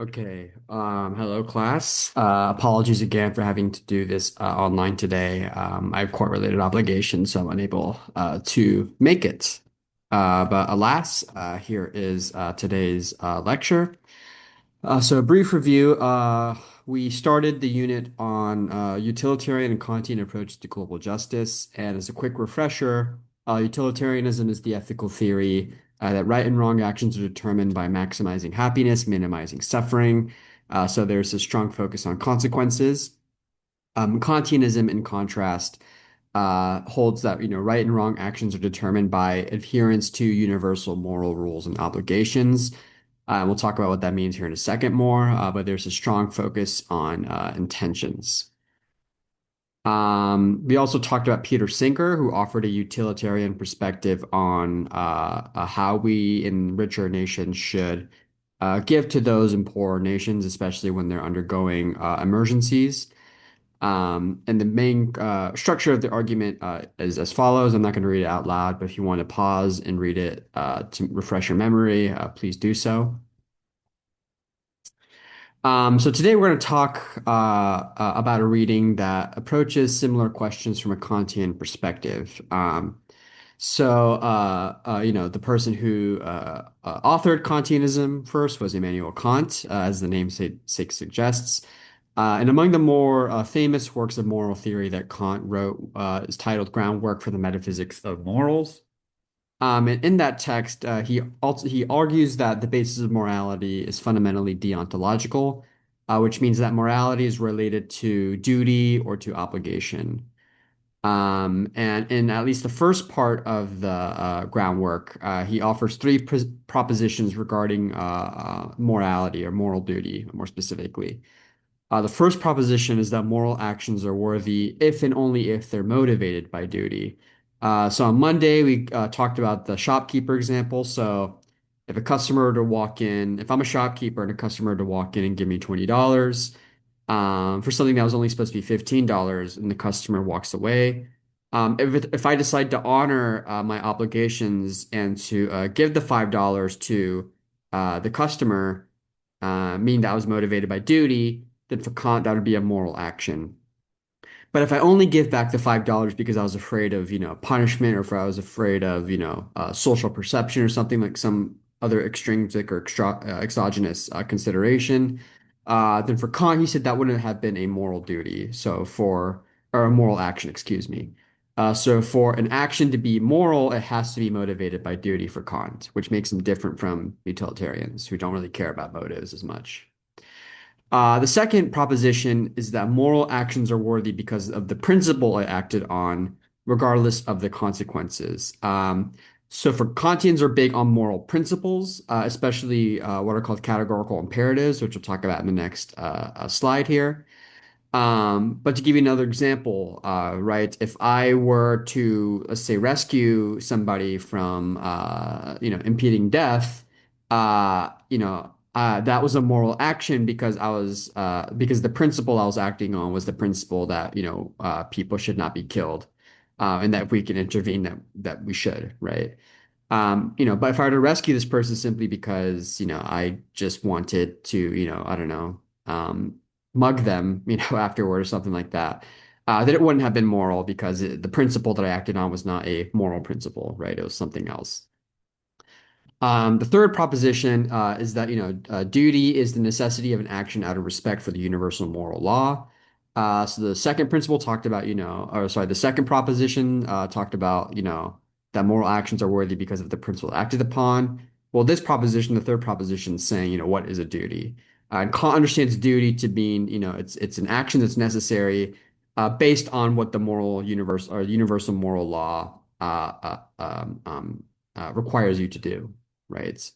Okay. Hello, class. Apologies again for having to do this online today. I have court-related obligations, so I'm unable to make it. But alas, here is today's lecture. So a brief review. We started the unit on utilitarian and Kantian approach to global justice. And as a quick refresher, utilitarianism is the ethical theory that right and wrong actions are determined by maximizing happiness, minimizing suffering. So there's a strong focus on consequences. Kantianism, in contrast, holds that right and wrong actions are determined by adherence to universal moral rules and obligations. We'll talk about what that means here in a second more, but there's a strong focus on intentions. We also talked about Peter Sinker, who offered a utilitarian perspective on how we in richer nations should give to those in poorer nations, especially when they're undergoing emergencies. And the main structure of the argument is as follows. I'm not going to read it out loud, but if you want to pause and read it to refresh your memory, please do so. So today we're going to talk about a reading that approaches similar questions from a Kantian perspective. The person who authored Kantianism first was Immanuel Kant, as the namesake suggests. And among the more famous works of moral theory that Kant wrote is titled Groundwork for the Metaphysics of Morals. And in that text, he argues that the basis of morality is fundamentally deontological, which means that morality is related to duty or to obligation. And in at least the first part of the groundwork, he offers three propositions regarding morality or moral duty, more specifically. The first proposition is that moral actions are worthy if and only if they're motivated by duty. So on Monday, we talked about the shopkeeper example. So if a customer were to walk in, if I'm a shopkeeper and a customer were to walk in and give me $20 for something that was only supposed to be $15 and the customer walks away, if I decide to honor my obligations and to give the $5 to the customer, meaning that I was motivated by duty, then for Kant, that would be a moral action. But if I only give back the $5 because I was afraid of, punishment, or if I was afraid of, social perception or something like some other extrinsic or exogenous consideration, then for Kant, he said that wouldn't have been a moral duty. Or a moral action, excuse me. So for an action to be moral, it has to be motivated by duty for Kant, which makes him different from utilitarians who don't really care about motives as much. The second proposition is that moral actions are worthy because of the principle it acted on, regardless of the consequences. So for Kantians are big on moral principles, especially what are called categorical imperatives, which we'll talk about in the next slide here. But to give you another example, right, if I were to, let's say, rescue somebody from, impeding death, that was a moral action because because the principle I was acting on was the principle that, people should not be killed, and that if we can intervene, that we should, right? But if I were to rescue this person simply because, I just wanted to, I don't know, mug them, afterward or something like that, then it wouldn't have been moral because the principle that I acted on was not a moral principle, right? It was something else. The third proposition is that duty is the necessity of an action out of respect for the universal moral law. So the second principle talked about the second proposition talked about that moral actions are worthy because of the principle acted upon. Well, this proposition, the third proposition, is saying what is a duty? And Kant understands duty to mean it's an action that's necessary based on what the moral universe or universal moral law requires you to do, right?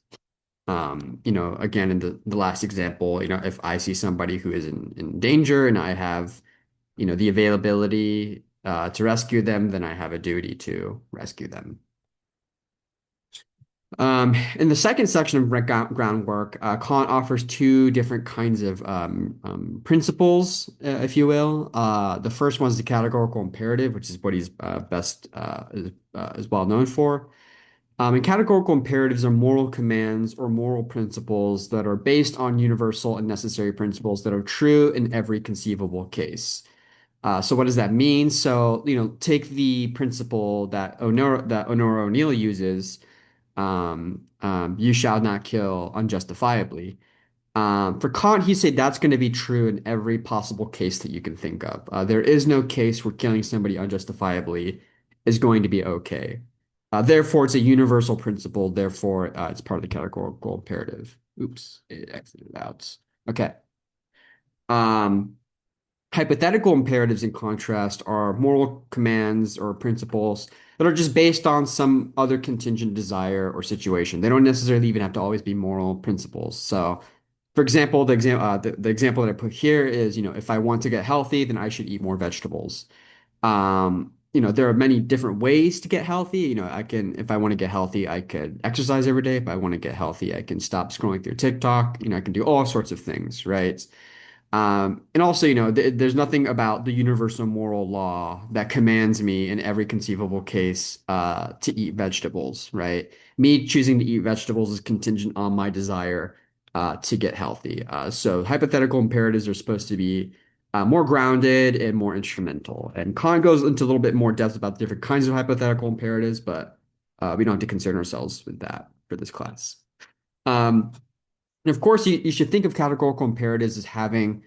Again, in the last example, if I see somebody who is in danger and I have, the availability to rescue them, then I have a duty to rescue them. In the second section of groundwork, Kant offers two different kinds of principles, if you will. The first one is the categorical imperative, which is what he's is well known for. And categorical imperatives are moral commands or moral principles that are based on universal and necessary principles that are true in every conceivable case. So what does that mean? So, take the principle that Onora O'Neill uses, you shall not kill unjustifiably. For Kant, he said that's going to be true in every possible case that you can think of. There is no case where killing somebody unjustifiably is going to be okay. Therefore, it's a universal principle. Therefore, it's part of the categorical imperative. Oops, it exited out. Okay. Um, Hypothetical imperatives, in contrast, are moral commands or principles that are just based on some other contingent desire or situation. They don't necessarily even have to always be moral principles. So, for example, the example that I put here is, if I want to get healthy, then I should eat more vegetables. There are many different ways to get healthy. If I want to get healthy, I could exercise every day. If I want to get healthy, I can stop scrolling through TikTok. I can do all sorts of things, right? And also, there's nothing about the universal moral law that commands me in every conceivable case to eat vegetables, right? Me choosing to eat vegetables is contingent on my desire to get healthy. So hypothetical imperatives are supposed to be more grounded and more instrumental. And Kant goes into a little bit more depth about the different kinds of hypothetical imperatives, but we don't have to concern ourselves with that for this class. Um, and of course, you should think of categorical imperatives as having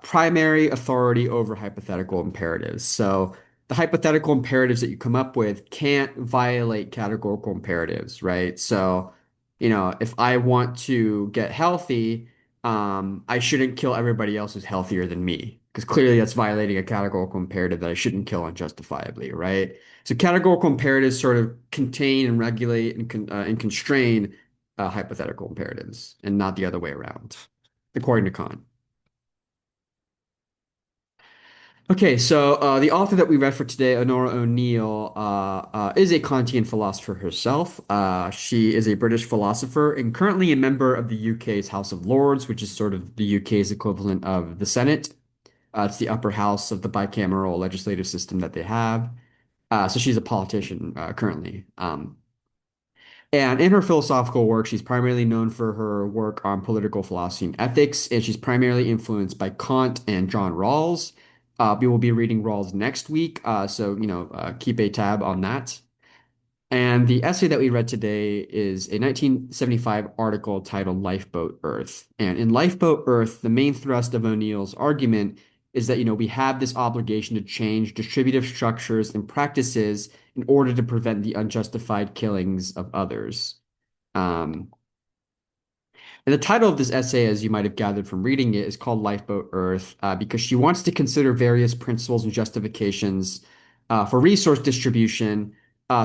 primary authority over hypothetical imperatives. So the hypothetical imperatives that you come up with can't violate categorical imperatives, right? So, if I want to get healthy, I shouldn't kill everybody else who's healthier than me, because clearly that's violating a categorical imperative that I shouldn't kill unjustifiably, right? So categorical imperatives sort of contain and regulate and constrain hypothetical imperatives and not the other way around, according to Kant. Okay, so the author that we read for today, Onora O'Neill, is a Kantian philosopher herself. She is a British philosopher and currently a member of the UK's House of Lords, which is sort of the UK's equivalent of the Senate. It's the upper house of the bicameral legislative system that they have. So she's a politician currently. And in her philosophical work, she's primarily known for her work on political philosophy and ethics, and she's primarily influenced by Kant and John Rawls. We will be reading Rawls next week, so keep a tab on that. And the essay that we read today is a 1975 article titled Lifeboat Earth. And in Lifeboat Earth, the main thrust of O'Neill's argument is that, we have this obligation to change distributive structures and practices in order to prevent the unjustified killings of others. Um, and the title of this essay, as you might have gathered from reading it, is called Lifeboat Earth because she wants to consider various principles and justifications for resource distribution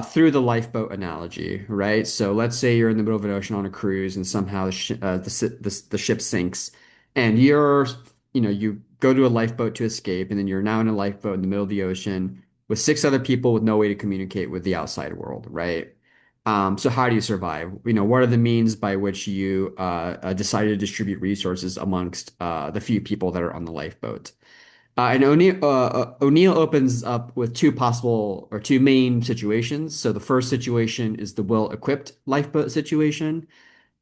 through the lifeboat analogy, right? So let's say you're in the middle of an ocean on a cruise and somehow the ship sinks and you go to a lifeboat to escape and then you're now in a lifeboat in the middle of the ocean with six other people with no way to communicate with the outside world, right? So how do you survive? What are the means by which you decide to distribute resources amongst the few people that are on the lifeboat? And O'Neill opens up with two main situations. So the first situation is the well-equipped lifeboat situation,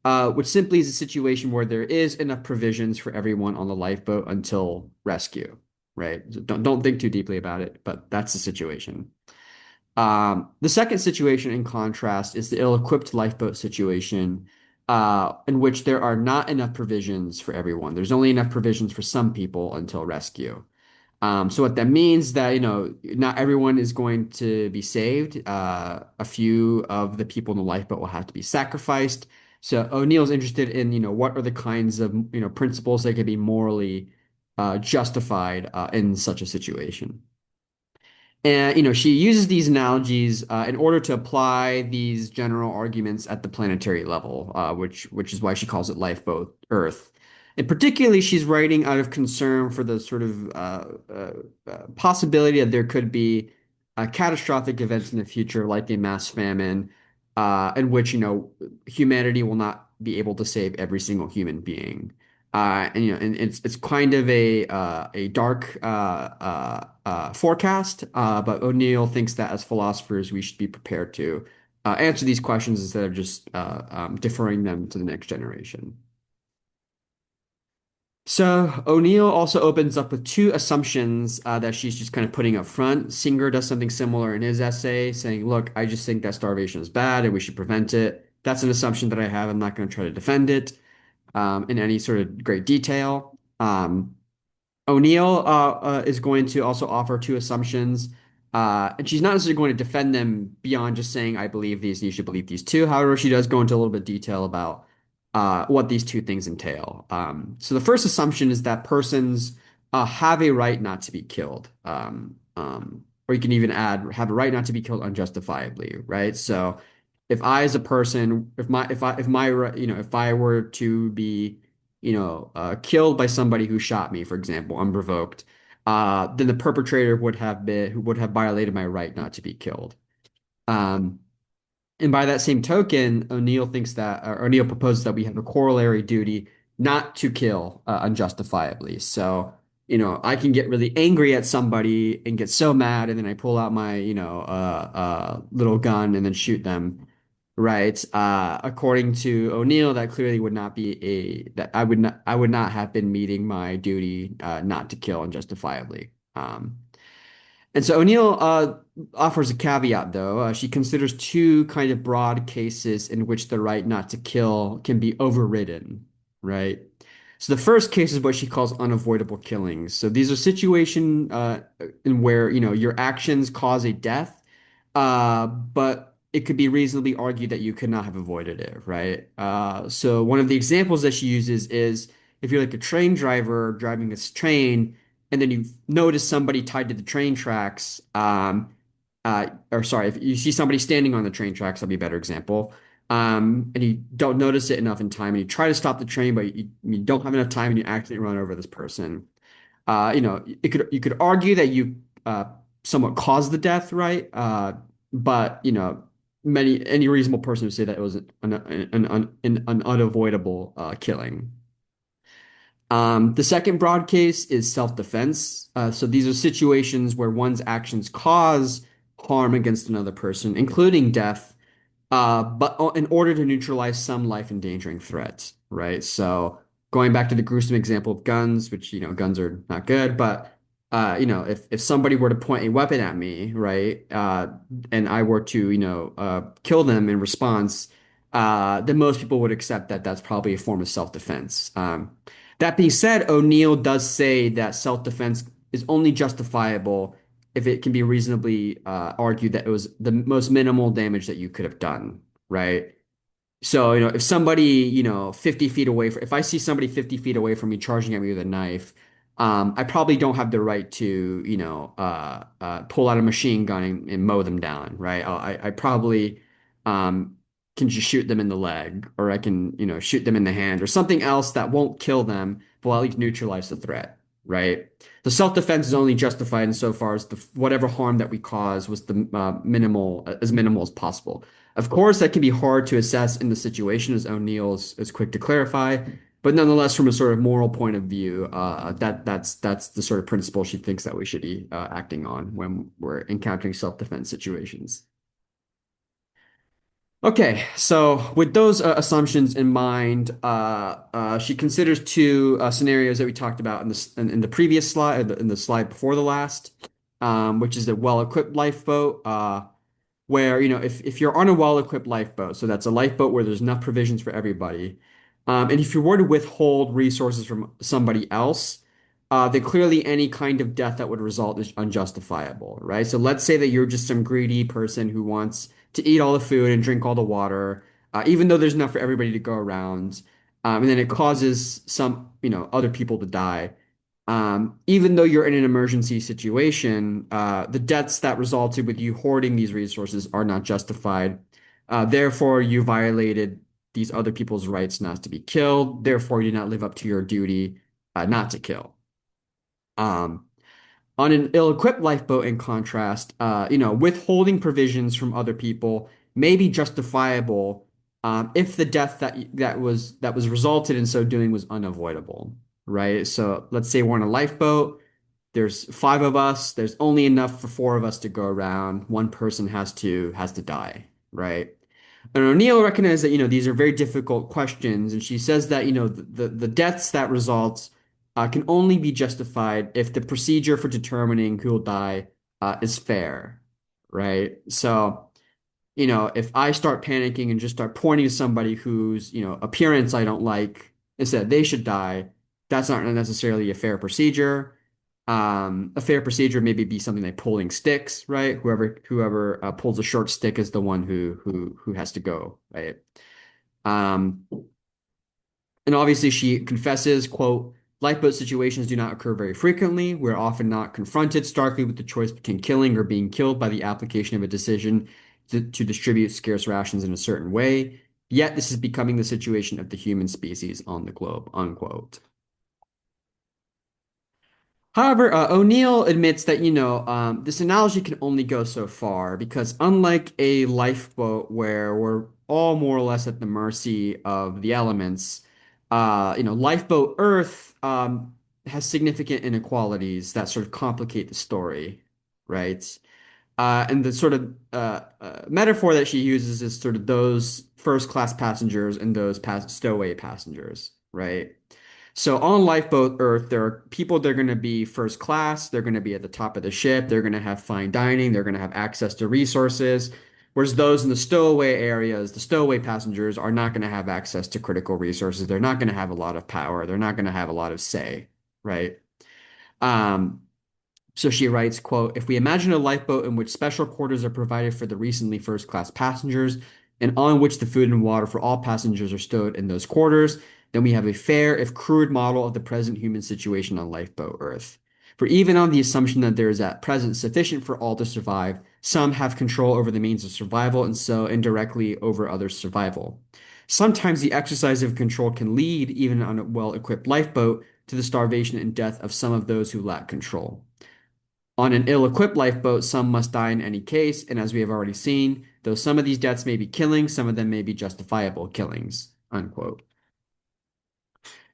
which simply is a situation where there is enough provisions for everyone on the lifeboat until rescue, right? So don't think too deeply about it, but that's the situation. The second situation, in contrast, is the ill-equipped lifeboat situation, in which there are not enough provisions for everyone. There's only enough provisions for some people until rescue. So what that means that, not everyone is going to be saved. A few of the people in the lifeboat will have to be sacrificed. So O'Neill's interested in, what are the kinds of, principles that can be morally justified in such a situation. And she uses these analogies in order to apply these general arguments at the planetary level, which is why she calls it Lifeboat Earth. And particularly, she's writing out of concern for the sort of possibility that there could be catastrophic events in the future, like a mass famine, in which humanity will not be able to save every single human being. And it's kind of a dark forecast, but O'Neill thinks that as philosophers we should be prepared to answer these questions instead of just deferring them to the next generation. So O'Neill also opens up with two assumptions that she's just kind of putting up front. Singer does something similar in his essay, saying, "Look, I just think that starvation is bad and we should prevent it." That's an assumption that I have. I'm not going to try to defend it in any sort of great detail. O'Neill is going to also offer two assumptions, and she's not necessarily going to defend them beyond just saying, "I believe these, and you should believe these too." However, she does go into a little bit of detail about what these two things entail. So the first assumption is that persons have a right not to be killed, or you can even add have a right not to be killed unjustifiably, right? So if I, as a person, if my if I were to be killed by somebody who shot me, for example, unprovoked, then the perpetrator would have violated my right not to be killed. Um, and by that same token, O'Neill proposes that we have a corollary duty not to kill unjustifiably. So, I can get really angry at somebody and get so mad, and then I pull out my, little gun and then shoot them. Right. According to O'Neill, that clearly would not be that I would not have been meeting my duty not to kill unjustifiably. And so O'Neill offers a caveat, though. She considers two kind of broad cases in which the right not to kill can be overridden, right? So the first case is what she calls unavoidable killings. So these are situations in where, your actions cause a death, but it could be reasonably argued that you could not have avoided it, right? So one of the examples that she uses is if you're like a train driver driving this train and then you notice somebody tied to the train tracks, or sorry, if you see somebody standing on the train tracks, that'd be a better example. And you don't notice it enough in time, and you try to stop the train, but you don't have enough time, and you accidentally run over this person. You could argue that you somewhat caused the death, right? But any reasonable person would say that it was an unavoidable killing. The second broad case is self-defense. So these are situations where one's actions cause harm against another person, including death, but in order to neutralize some life-endangering threats, right? So going back to the gruesome example of guns, which guns are not good, but if somebody were to point a weapon at me, right, and I were to kill them in response, then most people would accept that that's probably a form of self-defense. That being said, O'Neill does say that self-defense is only justifiable if it can be reasonably argued that it was the most minimal damage that you could have done, right? So, if somebody, 50 feet away, if I see somebody 50 feet away from me charging at me with a knife, I probably don't have the right to, pull out a machine gun and mow them down, right? I probably um, can just shoot them in the leg, or I can, shoot them in the hand, or something else that won't kill them, but will at least neutralize the threat, right? The self-defense is only justified insofar as whatever harm that we cause was the minimal as possible. Of course, that can be hard to assess in the situation, as O'Neill is quick to clarify. But nonetheless, from a sort of moral point of view, that's the sort of principle she thinks that we should be acting on when we're encountering self-defense situations. Okay, so with those assumptions in mind, she considers two scenarios that we talked about in the previous slide, in the slide before the last, which is a well-equipped lifeboat. Where if you're on a well-equipped lifeboat, so that's a lifeboat where there's enough provisions for everybody, and if you were to withhold resources from somebody else, then clearly any kind of death that would result is unjustifiable, right? So let's say that you're just some greedy person who wants to eat all the food and drink all the water, even though there's enough for everybody to go around, and then it causes some other people to die. Even though you're in an emergency situation, the deaths that resulted with you hoarding these resources are not justified. Therefore, you violated these other people's rights not to be killed. Therefore, you did not live up to your duty not to kill. Um, on an ill-equipped lifeboat, in contrast, withholding provisions from other people may be justifiable if the death that was resulted in so doing was unavoidable, right? So let's say we're on a lifeboat. There's five of us. There's only enough for four of us to go around. One person has to die. right? And O'Neill recognized that, these are very difficult questions, and she says that, the deaths that result can only be justified if the procedure for determining who will die is fair, right? So, if I start panicking and just start pointing to somebody whose, appearance I don't like and said they should die, that's not necessarily a fair procedure. A fair procedure maybe be something like pulling sticks, right? Whoever pulls a short stick is the one who has to go, right? Um, and obviously, she confesses, quote, lifeboat situations do not occur very frequently. We're often not confronted starkly with the choice between killing or being killed by the application of a decision to distribute scarce rations in a certain way. Yet, this is becoming the situation of the human species on the globe, unquote. However, O'Neill admits that, this analogy can only go so far because unlike a lifeboat where we're all more or less at the mercy of the elements, lifeboat Earth has significant inequalities that sort of complicate the story, right? And the sort of metaphor that she uses is sort of those first class passengers and those stowaway passengers, right? So on Lifeboat Earth, there are people that are going to be first class. They're going to be at the top of the ship. They're going to have fine dining. They're going to have access to resources. Whereas those in the stowaway areas, the stowaway passengers are not going to have access to critical resources. They're not going to have a lot of power. They're not going to have a lot of say, right? Um, so she writes, quote, if we imagine a lifeboat in which special quarters are provided for the recently first class passengers and on which the food and water for all passengers are stowed in those quarters, then we have a fair, if crude, model of the present human situation on Lifeboat Earth. For even on the assumption that there is at present sufficient for all to survive, some have control over the means of survival and so indirectly over others' survival. Sometimes the exercise of control can lead, even on a well-equipped lifeboat, to the starvation and death of some of those who lack control. On an ill-equipped lifeboat, some must die in any case, and as we have already seen, though some of these deaths may be killings, some of them may be justifiable killings, unquote.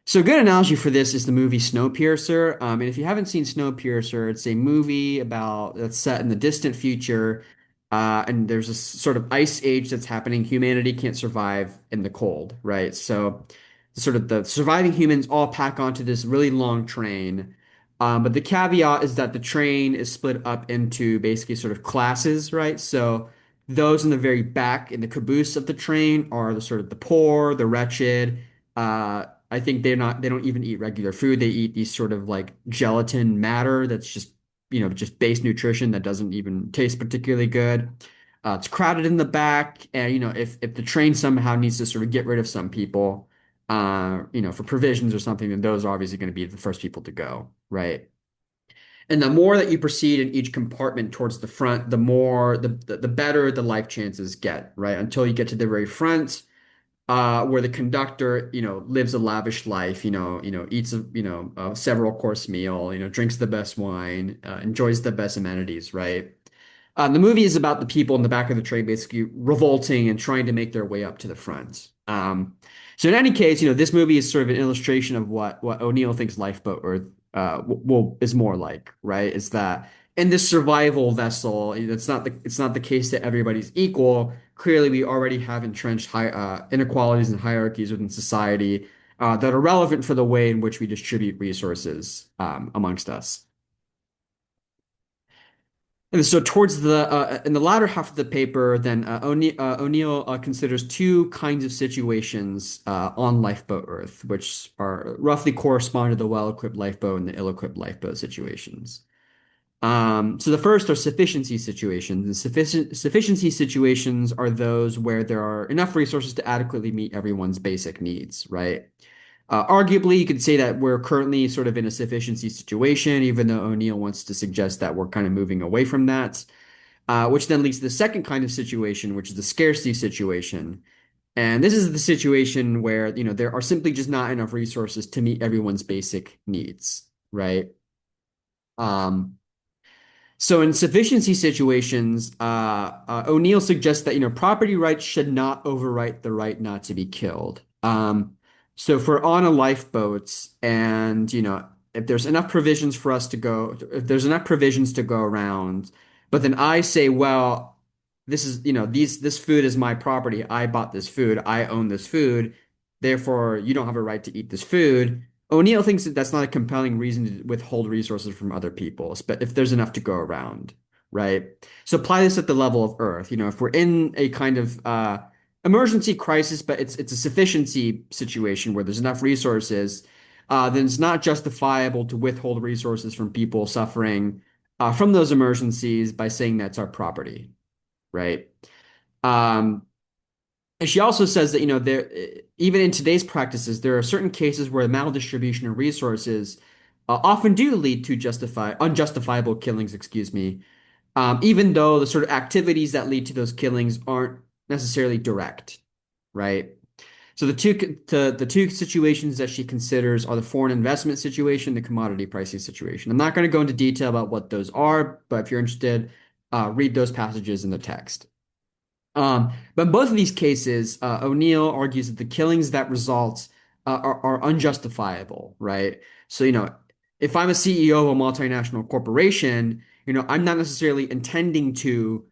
So a good analogy for this is the movie Snowpiercer. And if you haven't seen Snowpiercer, it's a movie about that's set in the distant future, and there's a sort of ice age that's happening. Humanity can't survive in the cold, right? So, sort of the surviving humans all pack onto this really long train. But the caveat is that the train is split up into basically sort of classes, right? So those in the very back in the caboose of the train are the sort of the poor, the wretched. I think they don't even eat regular food. They eat these sort of like gelatin matter that's just, just base nutrition that doesn't even taste particularly good. It's crowded in the back, and if the train somehow needs to sort of get rid of some people, for provisions or something, then those are obviously going to be the first people to go, right? And the more that you proceed in each compartment towards the front, the better the life chances get, right? Until you get to the very front, where the conductor, lives a lavish life, eats a several course meal, drinks the best wine, enjoys the best amenities, right? The movie is about the people in the back of the train basically revolting and trying to make their way up to the front. So in any case, this movie is sort of an illustration of what O'Neill thinks Lifeboat Earth is more like, right? Is that in this survival vessel, it's not the case that everybody's equal. Clearly, we already have entrenched inequalities and hierarchies within society that are relevant for the way in which we distribute resources amongst us. And so towards in the latter half of the paper, then O'Neill considers two kinds of situations on Lifeboat Earth, which are roughly correspond to the well-equipped lifeboat and the ill-equipped lifeboat situations. So the first are sufficiency situations. And sufficiency situations are those where there are enough resources to adequately meet everyone's basic needs, right? Arguably, you could say that we're currently sort of in a sufficiency situation, even though O'Neill wants to suggest that we're kind of moving away from that, which then leads to the second kind of situation, which is the scarcity situation. And this is the situation where, there are simply just not enough resources to meet everyone's basic needs, right? Um, so in sufficiency situations, O'Neill suggests that, property rights should not overwrite the right not to be killed. So if we're on a lifeboat and, if there's enough provisions if there's enough provisions to go around, but then I say, well, this is, this food is my property. I bought this food. I own this food. Therefore, you don't have a right to eat this food. O'Neill thinks that that's not a compelling reason to withhold resources from other people, but if there's enough to go around, right? So apply this at the level of Earth. If we're in a kind of emergency crisis, but it's a sufficiency situation where there's enough resources, then it's not justifiable to withhold resources from people suffering from those emergencies by saying that's our property, right? Um, and she also says that, even in today's practices, there are certain cases where maldistribution of resources often do lead to unjustifiable killings, excuse me, even though the sort of activities that lead to those killings aren't necessarily direct, right? So the two situations that she considers are the foreign investment situation, the commodity pricing situation. I'm not going to go into detail about what those are, but if you're interested, read those passages in the text. But in both of these cases, O'Neill argues that the killings that result are unjustifiable, right? So, if I'm a CEO of a multinational corporation, I'm not necessarily intending to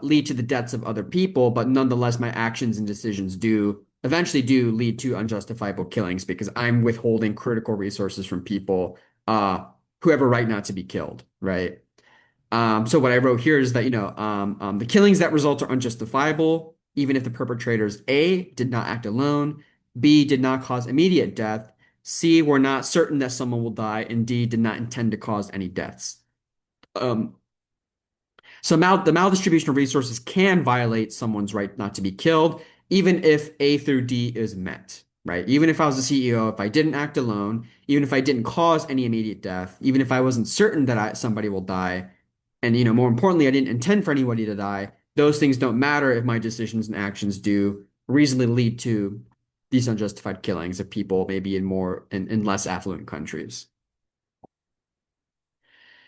lead to the deaths of other people, but nonetheless, my actions and decisions do eventually do lead to unjustifiable killings because I'm withholding critical resources from people who have a right not to be killed, right? So what I wrote here is that, the killings that result are unjustifiable, even if the perpetrators A, did not act alone, B, did not cause immediate death, C, were not certain that someone will die, and D, did not intend to cause any deaths. Um, so the maldistribution of resources can violate someone's right not to be killed, even if A through D is met, right? Even if I was a CEO, if I didn't act alone, even if I didn't cause any immediate death, even if I wasn't certain that somebody will die, and more importantly, I didn't intend for anybody to die, those things don't matter if my decisions and actions do reasonably lead to these unjustified killings of people, maybe in less affluent countries.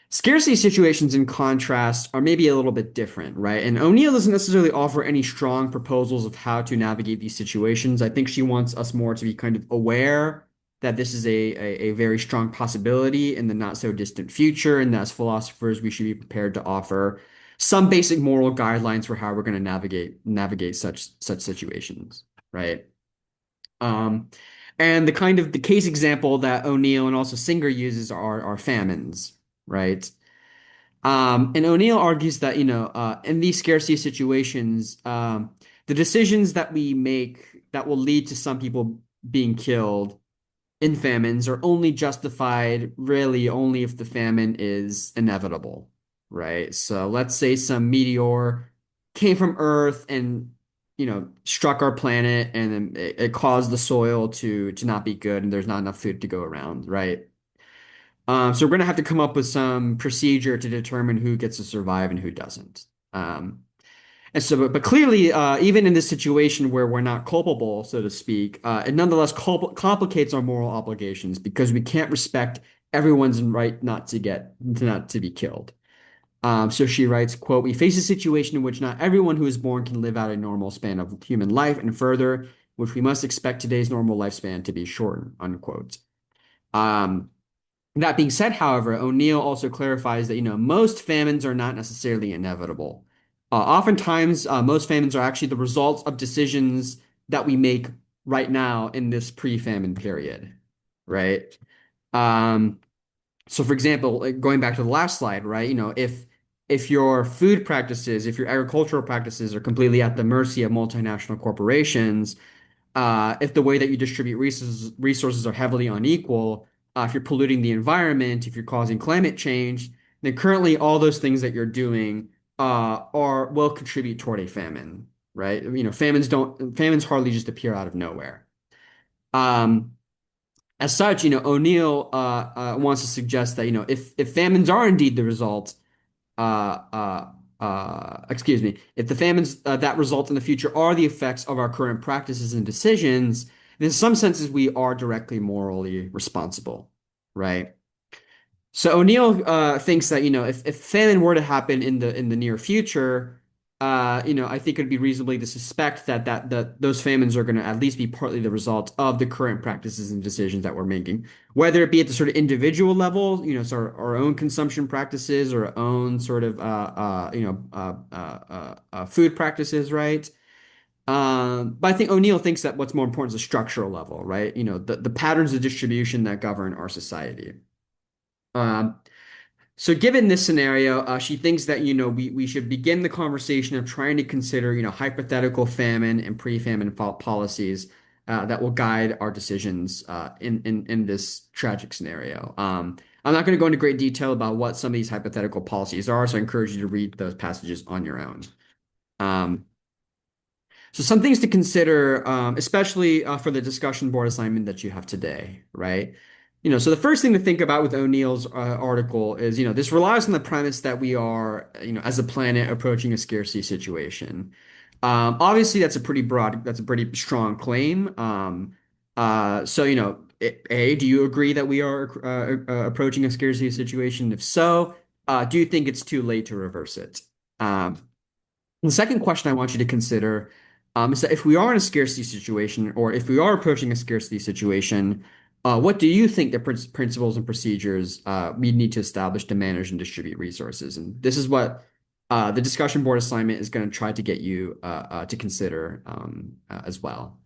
Scarcity situations, in contrast, are maybe a little bit different, right? And O'Neill doesn't necessarily offer any strong proposals of how to navigate these situations. I think she wants us more to be kind of aware that this is a very strong possibility in the not so distant future, and that as philosophers, we should be prepared to offer some basic moral guidelines for how we're going to navigate such situations, right? Um, and the case example that O'Neill and also Singer uses are famines, right? And O'Neill argues that, in these scarcity situations, the decisions that we make that will lead to some people being killed in famines are only justified really only if the famine is inevitable, right? So let's say some meteor came from Earth and, struck our planet and then it caused the soil to not be good and there's not enough food to go around, right? So we're going to have to come up with some procedure to determine who gets to survive and who doesn't. And so, but clearly, even in this situation where we're not culpable, so to speak, it nonetheless complicates our moral obligations because we can't respect everyone's right not to be killed. So she writes, quote, "We face a situation in which not everyone who is born can live out a normal span of human life, and further, which we must expect today's normal lifespan to be shortened," unquote. Um, that being said, however, O'Neill also clarifies that, most famines are not necessarily inevitable. Oftentimes, most famines are actually the results of decisions that we make right now in this pre-famine period, right? Um, so, for example, like going back to the last slide, right? If your food practices, if your agricultural practices are completely at the mercy of multinational corporations, if the way that you distribute resources are heavily unequal, if you're polluting the environment, if you're causing climate change, then currently all those things that you're doing are will contribute toward a famine, right? Famines hardly just appear out of nowhere. Um, as such, O'Neill wants to suggest that if famines are indeed the result excuse me, if the famines that result in the future are the effects of our current practices and decisions, in some senses we are directly morally responsible, right? So O'Neill thinks that if famine were to happen in the near future, I think it'd be reasonably to suspect that those famines are going to at least be partly the result of the current practices and decisions that we're making, whether it be at the sort of individual level, sort of our own consumption practices or our own sort of food practices, right? But I think O'Neill thinks that what's more important is a structural level, right? The patterns of distribution that govern our society. Um, so given this scenario, she thinks that, we should begin the conversation of trying to consider, hypothetical famine and pre-famine policies that will guide our decisions in this tragic scenario. I'm not going to go into great detail about what some of these hypothetical policies are, so I encourage you to read those passages on your own. Um, so some things to consider, especially for the discussion board assignment that you have today, right? So the first thing to think about with O'Neill's article is, this relies on the premise that we are, as a planet approaching a scarcity situation. Obviously, that's a pretty strong claim. So, A, do you agree that we are approaching a scarcity situation? If so, do you think it's too late to reverse it? Um, the second question I want you to consider is that if we are in a scarcity situation, or if we are approaching a scarcity situation, what do you think the principles and procedures we need to establish to manage and distribute resources? And this is what the discussion board assignment is going to try to get you to consider as well.